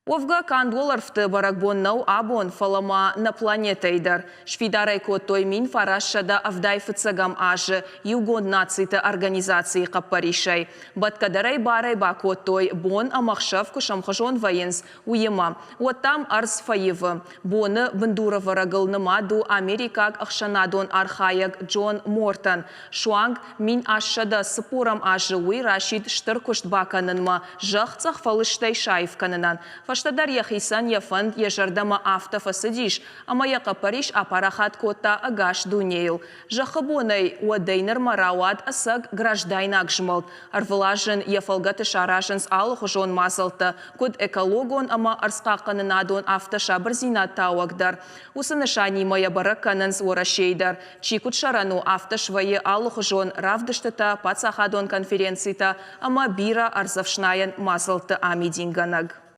Овга $10 баракбоннау абон фалама на планетейдер. Швидарай коттой мин фарашада авдай фыцагам ажы югон нациты организации қаппаришай. Баткадарай барай ба коттой бон амақшав кушамхажон военс уема. Оттам арз фаевы. Боны бындурова рагылнымаду Америкак ақшанадон архаяк Джон Мортон. Шуанг мин ашшада сыпурам ажы уй Рашид штыркушт баканынма. Жахцах фалыштай шайфканынан. Фаштадар яхисан яфанд ежардама автофасадиш, ама яқапариш апарахат кота агаш дунейл. Жахабонай уадайнер марават асаг граждайнак жмалт. Арвлажен яфалгаты шараженс алхужон мазалта, код экологон ама арскақанынадон автошабрзина тауагдар. Усанышани мая баракананс орашейдар. Чикут шарану автошвае алхужон равдыштата пацахадон конференцита, ама бира арзавшнаян мазалта амидинганаг.